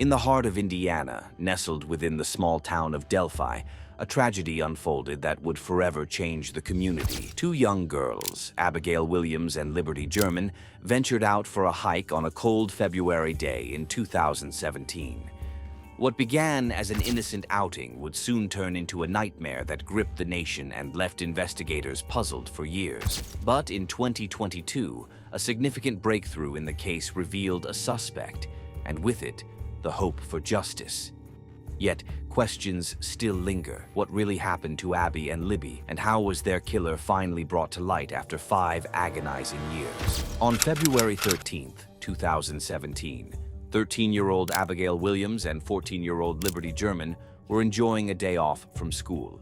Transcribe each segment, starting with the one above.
In the heart of Indiana, nestled within the small town of Delphi, a tragedy unfolded that would forever change the community. Two young girls, Abigail Williams and Liberty German, ventured out for a hike on a cold February day in 2017. What began as an innocent outing would soon turn into a nightmare that gripped the nation and left investigators puzzled for years. But in 2022, a significant breakthrough in the case revealed a suspect, and with it, the hope for justice. Yet, questions still linger. What really happened to Abby and Libby, and how was their killer finally brought to light after 5 agonizing years? On February 13th, 2017, 13-year-old Abigail Williams and 14-year-old Liberty German were enjoying a day off from school.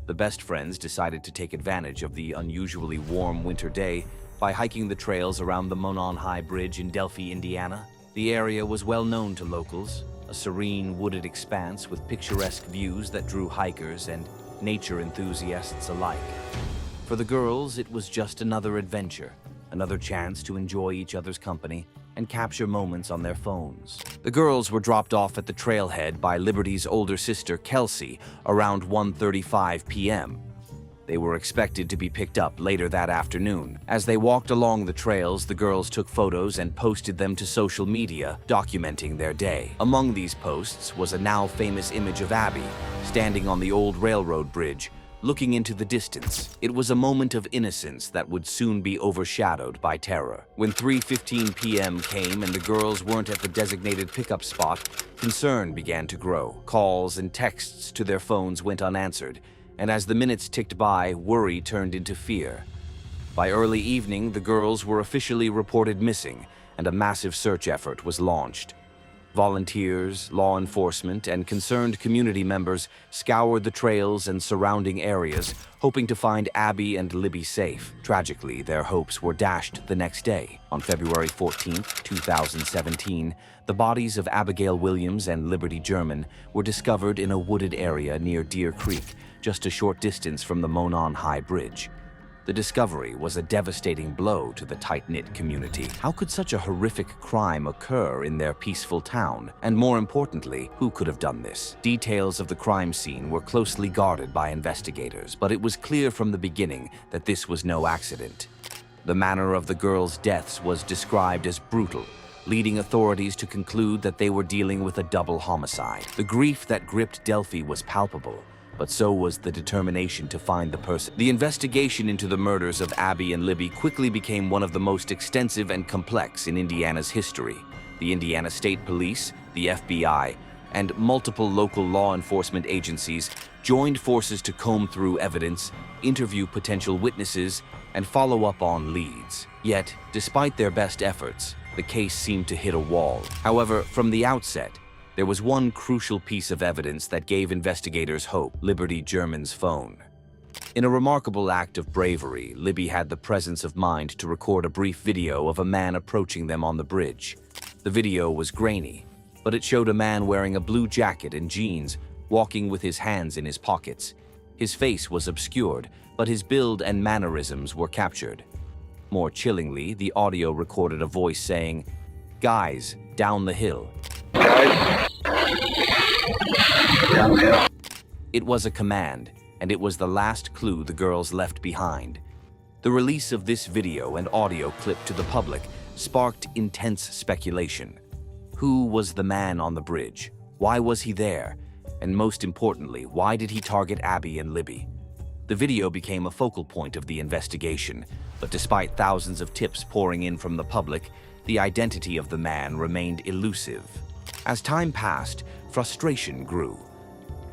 The best friends decided to take advantage of the unusually warm winter day by hiking the trails around the Monon High Bridge in Delphi, Indiana. The area was well known to locals, a serene wooded expanse with picturesque views that drew hikers and nature enthusiasts alike. For the girls, it was just another adventure, another chance to enjoy each other's company and capture moments on their phones. The girls were dropped off at the trailhead by Liberty's older sister, Kelsey, around 1:35 p.m. They were expected to be picked up later that afternoon. As they walked along the trails, the girls took photos and posted them to social media, documenting their day. Among these posts was a now famous image of Abby, standing on the old railroad bridge, looking into the distance. It was a moment of innocence that would soon be overshadowed by terror. When 3:15 p.m. came and the girls weren't at the designated pickup spot, concern began to grow. Calls and texts to their phones went unanswered, and as the minutes ticked by, worry turned into fear. By early evening, the girls were officially reported missing, and a massive search effort was launched. Volunteers, law enforcement, and concerned community members scoured the trails and surrounding areas, hoping to find Abby and Libby safe. Tragically, their hopes were dashed the next day. On February 14, 2017, the bodies of Abigail Williams and Liberty German were discovered in a wooded area near Deer Creek, just a short distance from the Monon High Bridge. The discovery was a devastating blow to the tight-knit community. How could such a horrific crime occur in their peaceful town? And more importantly, who could have done this? Details of the crime scene were closely guarded by investigators, but it was clear from the beginning that this was no accident. The manner of the girls' deaths was described as brutal, leading authorities to conclude that they were dealing with a double homicide. The grief that gripped Delphi was palpable, but so was the determination to find the person. The investigation into the murders of Abby and Libby quickly became one of the most extensive and complex in Indiana's history. The Indiana State Police, the FBI, and multiple local law enforcement agencies joined forces to comb through evidence, interview potential witnesses, and follow up on leads. Yet, despite their best efforts, the case seemed to hit a wall. However, from the outset, there was one crucial piece of evidence that gave investigators hope: Liberty German's phone. In a remarkable act of bravery, Libby had the presence of mind to record a brief video of a man approaching them on the bridge. The video was grainy, but it showed a man wearing a blue jacket and jeans, walking with his hands in his pockets. His face was obscured, but his build and mannerisms were captured. More chillingly, the audio recorded a voice saying, "Guys, down the hill." It was a command, and it was the last clue the girls left behind. The release of this video and audio clip to the public sparked intense speculation. Who was the man on the bridge? Why was he there? And most importantly, why did he target Abby and Libby? The video became a focal point of the investigation, but despite thousands of tips pouring in from the public, the identity of the man remained elusive. As time passed, frustration grew.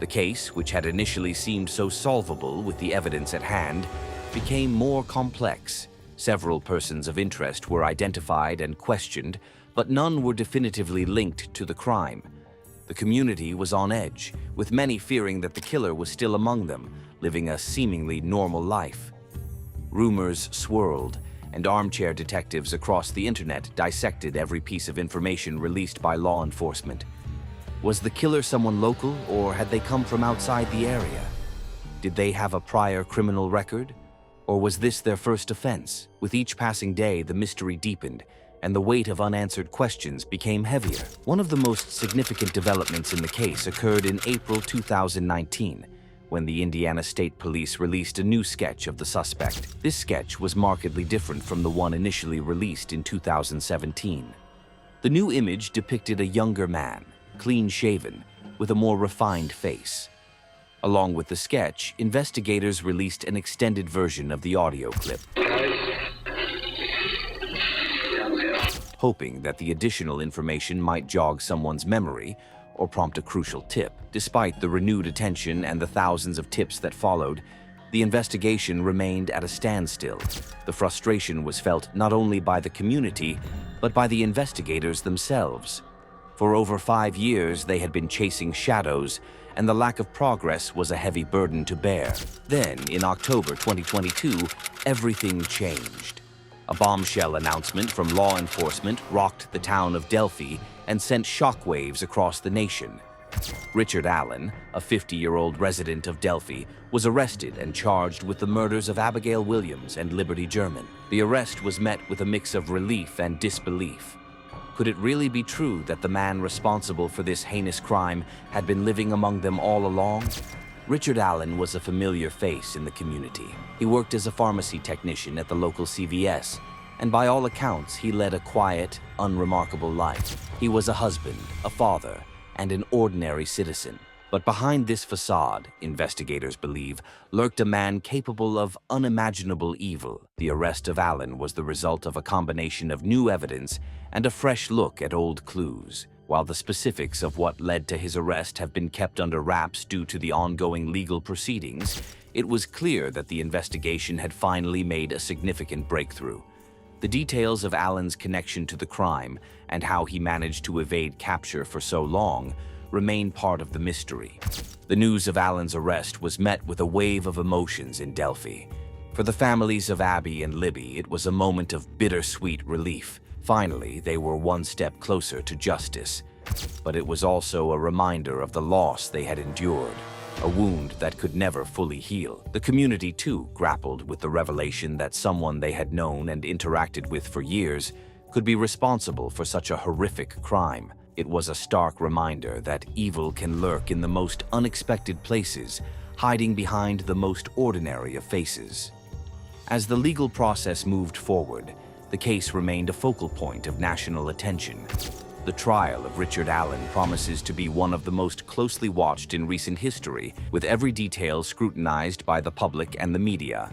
The case, which had initially seemed so solvable with the evidence at hand, became more complex. Several persons of interest were identified and questioned, but none were definitively linked to the crime. The community was on edge, with many fearing that the killer was still among them, living a seemingly normal life. Rumors swirled, and armchair detectives across the internet dissected every piece of information released by law enforcement. Was the killer someone local, or had they come from outside the area? Did they have a prior criminal record? Or was this their first offense? With each passing day, the mystery deepened, and the weight of unanswered questions became heavier. One of the most significant developments in the case occurred in April 2019, when the Indiana State Police released a new sketch of the suspect. This sketch was markedly different from the one initially released in 2017. The new image depicted a younger man, clean-shaven, with a more refined face. Along with the sketch, investigators released an extended version of the audio clip, hoping that the additional information might jog someone's memory or prompt a crucial tip. Despite the renewed attention and the thousands of tips that followed, the investigation remained at a standstill. The frustration was felt not only by the community, but by the investigators themselves. For over 5 years, they had been chasing shadows, and the lack of progress was a heavy burden to bear. Then, in October 2022, everything changed. A bombshell announcement from law enforcement rocked the town of Delphi and sent shockwaves across the nation. Richard Allen, a 50-year-old resident of Delphi, was arrested and charged with the murders of Abigail Williams and Liberty German. The arrest was met with a mix of relief and disbelief. Could it really be true that the man responsible for this heinous crime had been living among them all along? Richard Allen was a familiar face in the community. He worked as a pharmacy technician at the local CVS, and by all accounts, he led a quiet, unremarkable life. He was a husband, a father, and an ordinary citizen. But behind this facade, investigators believe, lurked a man capable of unimaginable evil. The arrest of Allen was the result of a combination of new evidence and a fresh look at old clues. While the specifics of what led to his arrest have been kept under wraps due to the ongoing legal proceedings, it was clear that the investigation had finally made a significant breakthrough. The details of Allen's connection to the crime and how he managed to evade capture for so long remain part of the mystery. The news of Allen's arrest was met with a wave of emotions in Delphi. For the families of Abby and Libby, it was a moment of bittersweet relief. Finally, they were one step closer to justice. But it was also a reminder of the loss they had endured, a wound that could never fully heal. The community, too, grappled with the revelation that someone they had known and interacted with for years could be responsible for such a horrific crime. It was a stark reminder that evil can lurk in the most unexpected places, hiding behind the most ordinary of faces. As the legal process moved forward, the case remained a focal point of national attention. The trial of Richard Allen promises to be one of the most closely watched in recent history, with every detail scrutinized by the public and the media.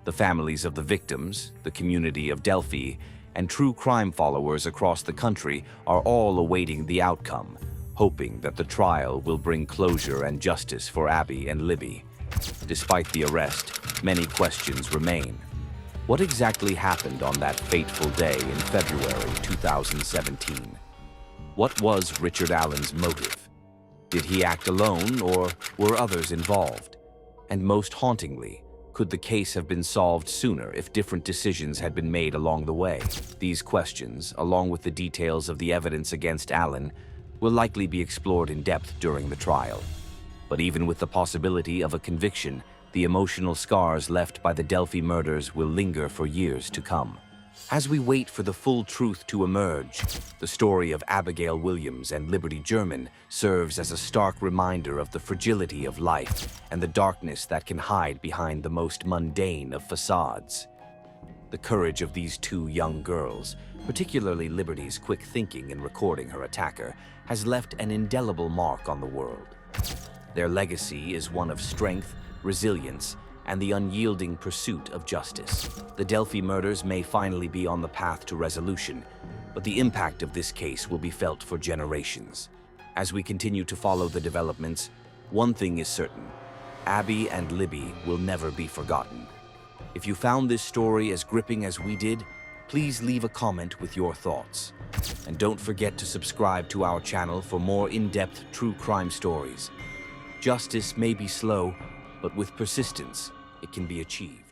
The families of the victims, the community of Delphi, and true crime followers across the country are all awaiting the outcome, hoping that the trial will bring closure and justice for Abby and Libby. Despite the arrest, many questions remain. What exactly happened on that fateful day in February 2017? What was Richard Allen's motive? Did he act alone, or were others involved? And most hauntingly, could the case have been solved sooner if different decisions had been made along the way? These questions, along with the details of the evidence against Allen, will likely be explored in depth during the trial. But even with the possibility of a conviction, the emotional scars left by the Delphi murders will linger for years to come. As we wait for the full truth to emerge, the story of Abigail Williams and Liberty German serves as a stark reminder of the fragility of life and the darkness that can hide behind the most mundane of facades. The courage of these two young girls, particularly Liberty's quick thinking in recording her attacker, has left an indelible mark on the world. Their legacy is one of strength, resilience, and the unyielding pursuit of justice. The Delphi murders may finally be on the path to resolution, but the impact of this case will be felt for generations. As we continue to follow the developments, one thing is certain: Abby and Libby will never be forgotten. If you found this story as gripping as we did, please leave a comment with your thoughts. And don't forget to subscribe to our channel for more in-depth true crime stories. Justice may be slow, but with persistence, it can be achieved.